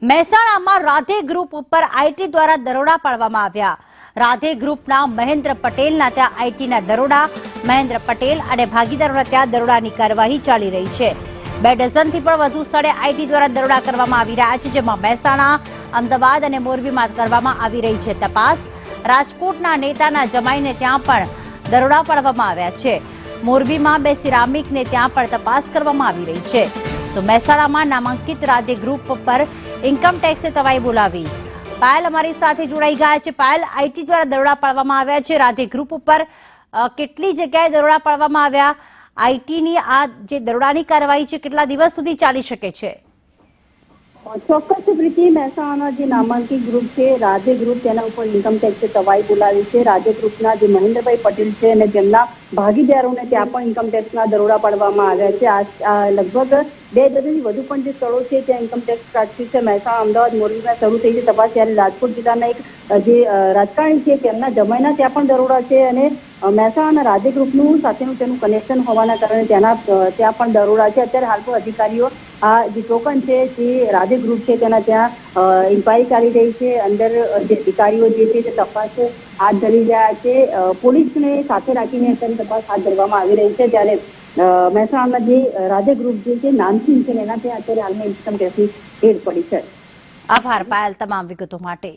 મહેસાણામાં રાધે ગ્રુપ ઉપર આઈટી દ્વારા દરોડા પાડવામાં આવ્યા। રાધે ગ્રુપના મહેન્દ્ર પટેલના ત્યાં આઈટીના દરોડા, મહેન્દ્ર પટેલ અને ભાગીદારોના ત્યાં દરોડાની કાર્યવાહી ચાલી રહી છે। 2 ડઝનથી પણ વધુ સ્થળે આઈટી દ્વારા દરોડા કરવામાં આવી રહ્યા છે, જેમાં મહેસાણા, અમદાવાદ અને મોરબીમાં કરવામાં આવી રહી છે તપાસ। રાજકોટના નેતાના જમાઈને ત્યાં પણ દરોડા પાડવામાં આવ્યા છે। મોરબીમાં 2 સિરામિકને ત્યાં પણ તપાસ કરવામાં આવી રહી છે। તો મહેસાણામાં નામાંકિત રાધે ગ્રુપ પર ઇન્કમ ટેક્સે તવાઈ બોલાવી। પાયલ અમારી સાથે જોડાઈ ગયા છે। પાયલ, આઈટી દ્વારા દરોડા પાડવામાં આવ્યા છે રાધે ગ્રુપ ઉપર, કેટલી જગ્યાએ દરોડા પાડવામાં આવ્યા? આઈટીની આ જે દરોડાની કાર્યવાહી છે કેટલા દિવસ સુધી ચાલી શકે છે? ચોક્કસ પ્રીતિ, મહેસાણાના જે નામાંકિત ગ્રુપ છે રાધે ગ્રુપ, તેના ઉપર ઇન્કમ ટેક્સે તવાઈ બોલાવી છે। રાધે ગ્રુપના જે મહેન્દ્રભાઈ પટેલ છે અને તેમના ભાગીદારોને ત્યાં પણ ઇન્કમ ટેક્સના દરોડા પાડવામાં આવ્યા છે। આ લગભગ 2 ડઝનથી વધુ પણ જે સ્થળો છે ત્યાં ઇન્કમ ટેક્સ રાખ્યું છે। મહેસાણા, અમદાવાદ, મોરબીમાં શરૂ થઈ છે તપાસ, ત્યારે રાજકોટ જિલ્લાના એક જે રાજકારણી છે તેમના જમાઈના ત્યાં પણ દરોડા છે અને મહેસાણાના રાધે ગ્રુપનું સાથેનું તેનું કનેક્શન હોવાના કારણે ત્યાં પણ દરોડા છે। અત્યારે હાલ તો અધિકારીઓ આ જે ટોકન છે જે રાધે ગ્રુપ છે તેના ત્યાં ઇન્ક્વાયરી ચાલી રહી છે। અંદર જે અધિકારીઓ જે છે તે તપાસ હાથ ધરી રહ્યા છે। પોલીસને સાથે રાખીને અત્યારે તપાસ હાથ ધરવામાં આવી રહી છે। ત્યારે મહેસાણામાં જે રાધે ગ્રુપ જે છે નામચીન છે એના ત્યાં અત્યારે હાલમાં ઇન્કમ ટેક્સની રેડ પડી છે। આભાર પાયલ તમામ વિગતો માટે।